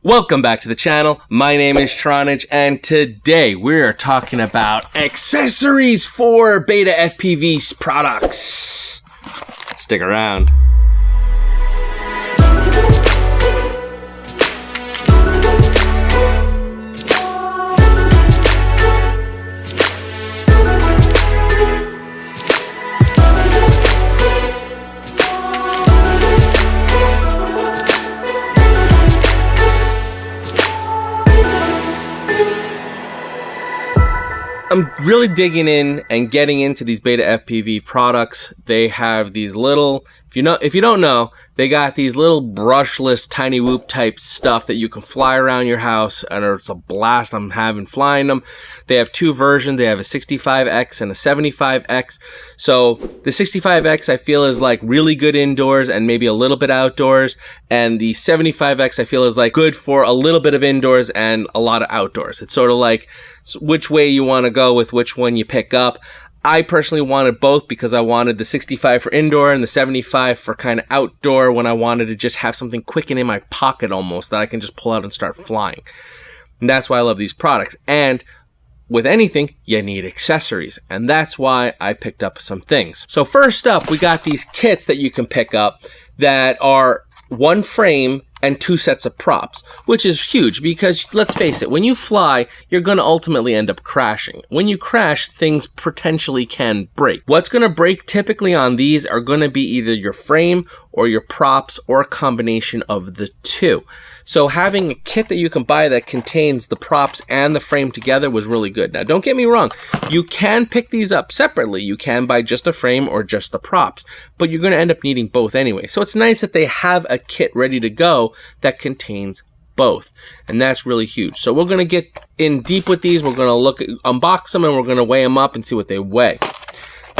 Welcome back to the channel. My name is Tronage, and today we are talking about accessories for BetaFPV products. Stick around. I'm really digging in and getting into these BetaFPV products. They have these little, if you don't know, they got these little brushless tiny whoop type stuff that you can fly around your house, and it's a blast. I'm having flying them. They have two versions. They have a 65x and a 75x. So the 65x I feel is like really good indoors and maybe a little bit outdoors, and the 75x I feel is like good for a little bit of indoors and a lot of outdoors. It's sort of like which way you want to go with which one you pick up. I personally wanted both because I wanted the 65 for indoor and the 75 for kind of outdoor when I wanted to just have something quick and in my pocket almost that I can just pull out and start flying. And that's why I love these products. And with anything, you need accessories. And that's why I picked up some things. So first up, we got these kits that you can pick up that are one frame and two sets of props, which is huge because let's face it, when you fly, you're going to ultimately end up crashing. When you crash, things potentially can break. What's going to break typically on these are going to be either your frame or your props or a combination of the two. So having a kit that you can buy that contains the props and the frame together was really good. Now, don't get me wrong. You can pick these up separately. You can buy just a frame or just the props, but you're going to end up needing both anyway. So it's nice that they have a kit ready to go that contains both, and that's really huge. So we're going to get in deep with these. We're going to unbox them, and we're going to weigh them up and see what they weigh.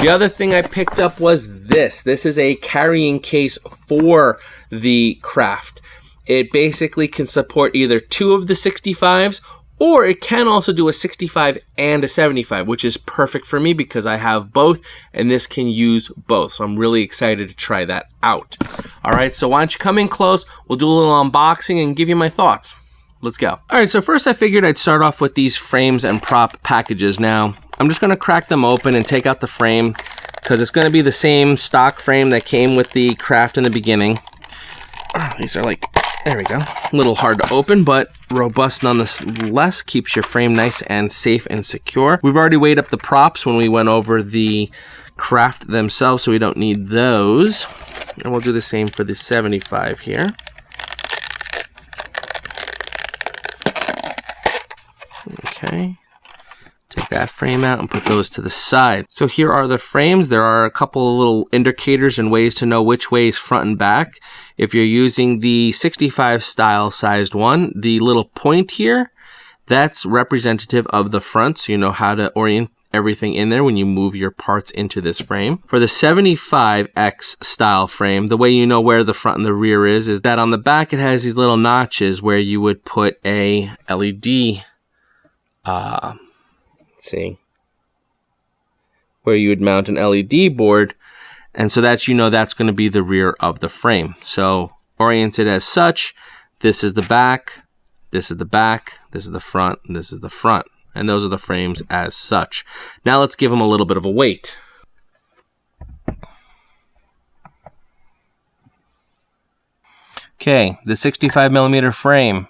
The other thing I picked up was this. This is a carrying case for the craft. It basically can support either two of the 65s, or it can also do a 65 and a 75, which is perfect for me because I have both, and this can use both. So I'm really excited to try that out. All right, so why don't you come in close? We'll do a little unboxing and give you my thoughts. Let's go. All right, so first I figured I'd start off with these frames and prop packages. Now, I'm just gonna crack them open and take out the frame because it's gonna be the same stock frame that came with the craft in the beginning. These are like, there we go. A little hard to open, but robust nonetheless. Keeps your frame nice and safe and secure. We've already weighed up the props when we went over the craft themselves, so we don't need those. And we'll do the same for the 75 here. Okay. Take that frame out and put those to the side. So here are the frames. There are a couple of little indicators and ways to know which way is front and back. If you're using the 65 style sized one, the little point here, that's representative of the front, so you know how to orient everything in there when you move your parts into this frame. For the 75X style frame, the way you know where the front and the rear is that on the back it has these little notches where you would put a LED, where you would mount an LED board, and so that you know that's going to be the rear of the frame. So oriented as such, this is the back, this is the back, this is the front, and this is the front. And those are the frames as such. Now let's give them a little bit of a weight. Okay, the 65mm frame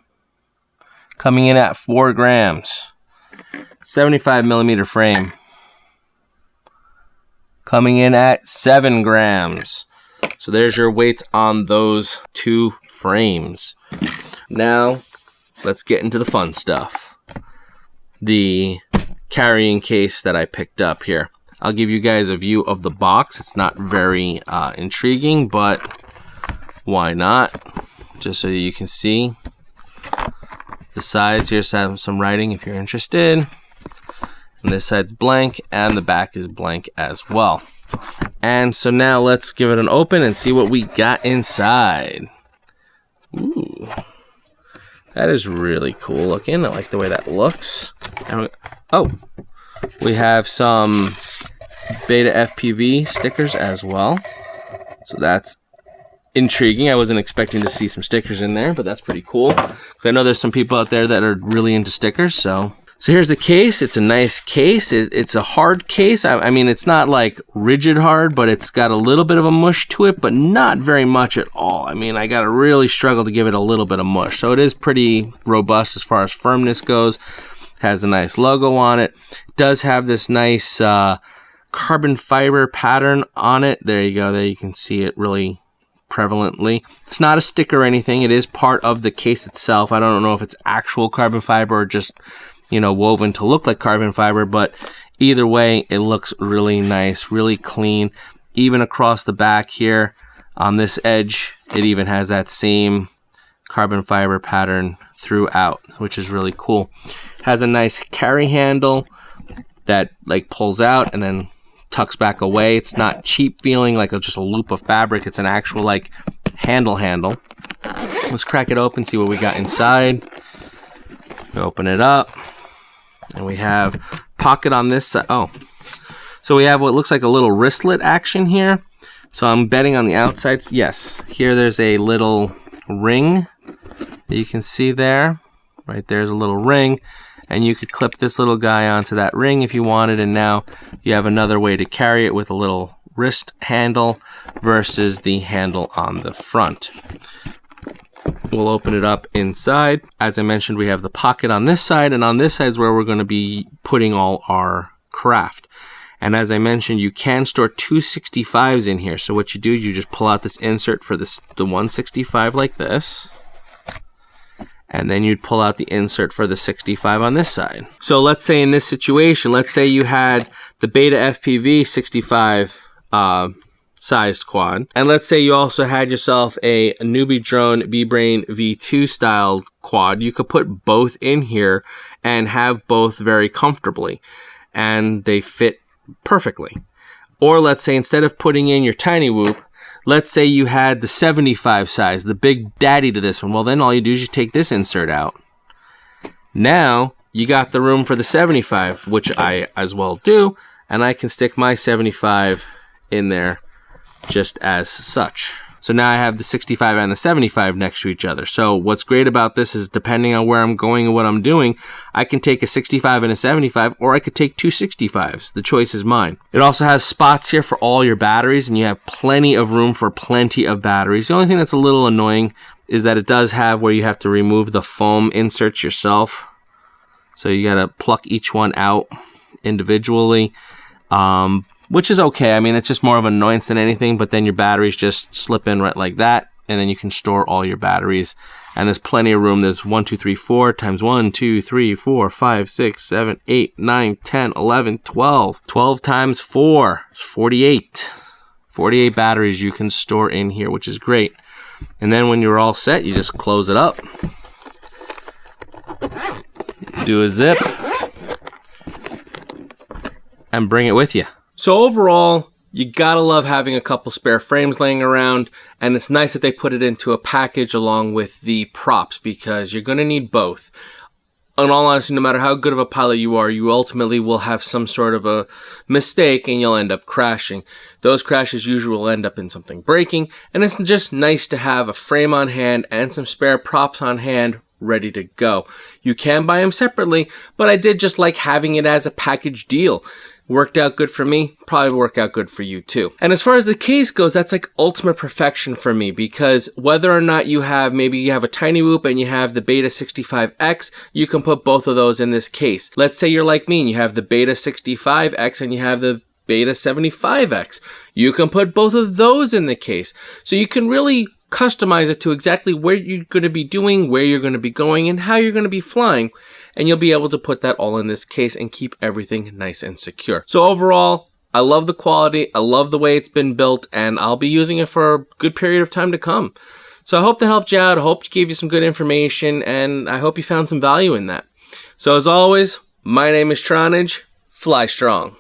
coming in at 4 grams. 75mm frame coming in at 7 grams. So there's your weights on those two frames. Now let's get into the fun stuff. The carrying case that I picked up here. I'll give you guys a view of the box. It's not very intriguing, but why not? Just so you can see the sides. Here's some writing if you're interested. And this side's blank, and the back is blank as well. And so now let's give it an open and see what we got inside. Ooh, that is really cool looking. I like the way that looks. Oh, we have some BetaFPV stickers as well. So that's intriguing. I wasn't expecting to see some stickers in there, but that's pretty cool. 'Cause I know there's some people out there that are really into stickers, so here's the case. It's a nice case. It's a hard case. I mean, it's not like rigid hard, but it's got a little bit of a mush to it, but not very much at all. I mean, I got to really struggle to give it a little bit of mush. So it is pretty robust as far as firmness goes. Has a nice logo on it. Does have this nice carbon fiber pattern on it. There you go. There you can see it really prevalently. It's not a sticker or anything. It is part of the case itself. I don't know if it's actual carbon fiber or just, you know, woven to look like carbon fiber, but either way, it looks really nice, really clean. Even across the back here on this edge, it even has that same carbon fiber pattern throughout, which is really cool. Has a nice carry handle that like pulls out and then tucks back away. It's not cheap feeling like just a loop of fabric. It's an actual like handle. Let's crack it open, see what we got inside. We open it up and we have pocket on this side. Oh, so we have what looks like a little wristlet action here. So I'm betting on the outsides. Yes, here there's a little ring that you can see there. Right there's a little ring. And you could clip this little guy onto that ring if you wanted, and now you have another way to carry it with a little wrist handle versus the handle on the front. We'll open it up inside. As I mentioned, we have the pocket on this side, and on this side is where we're going to be putting all our craft. And as I mentioned, you can store 265s in here. So what you do, you just pull out this insert for the 165 like this. And then you'd pull out the insert for the 65 on this side. So let's say in this situation, let's say you had the BetaFPV 65 sized quad. And let's say you also had yourself a newbie drone B-Brain V2 style quad. You could put both in here and have both very comfortably. And they fit perfectly. Or let's say instead of putting in your tiny whoop, let's say you had the 75 size, the big daddy to this one. Well, then all you do is you take this insert out. Now you got the room for the 75, which I as well do, and I can stick my 75 in there just as such. So now I have the 65 and the 75 next to each other. So what's great about this is depending on where I'm going and what I'm doing, I can take a 65 and a 75, or I could take two 65s. The choice is mine. It also has spots here for all your batteries, and you have plenty of room for plenty of batteries. The only thing that's a little annoying is that it does have where you have to remove the foam inserts yourself. So you gotta pluck each one out individually. Which is okay. I mean, it's just more of an annoyance than anything, but then your batteries just slip in right like that, and then you can store all your batteries. And there's plenty of room. There's 1, 2, 3, 4 times 1, 2, 3, 4, 5, 6, 7, 8, 9, 10, 11, 12. 12 times 4 is 48. 48 batteries you can store in here, which is great. And then when you're all set, you just close it up. Do a zip. And bring it with you. So overall, you gotta love having a couple spare frames laying around, and it's nice that they put it into a package along with the props because you're gonna need both. In all honesty, no matter how good of a pilot you are, you ultimately will have some sort of a mistake and you'll end up crashing. Those crashes usually will end up in something breaking, and it's just nice to have a frame on hand and some spare props on hand ready to go. You can buy them separately, but I did just like having it as a package deal. Worked out good for me, probably work out good for you too. And as far as the case goes, that's like ultimate perfection for me because whether or not you have, maybe you have a tiny whoop and you have the Beta65X, you can put both of those in this case. Let's say you're like me and you have the Beta65X and you have the Beta75X. You can put both of those in the case. So you can really customize it to exactly where you're going to be doing, where you're going to be going, and how you're going to be flying. And you'll be able to put that all in this case and keep everything nice and secure. So overall, I love the quality, I love the way it's been built, and I'll be using it for a good period of time to come. So I hope that helped you out, I hope it gave you some good information, and I hope you found some value in that. So as always, my name is Tronage, fly strong.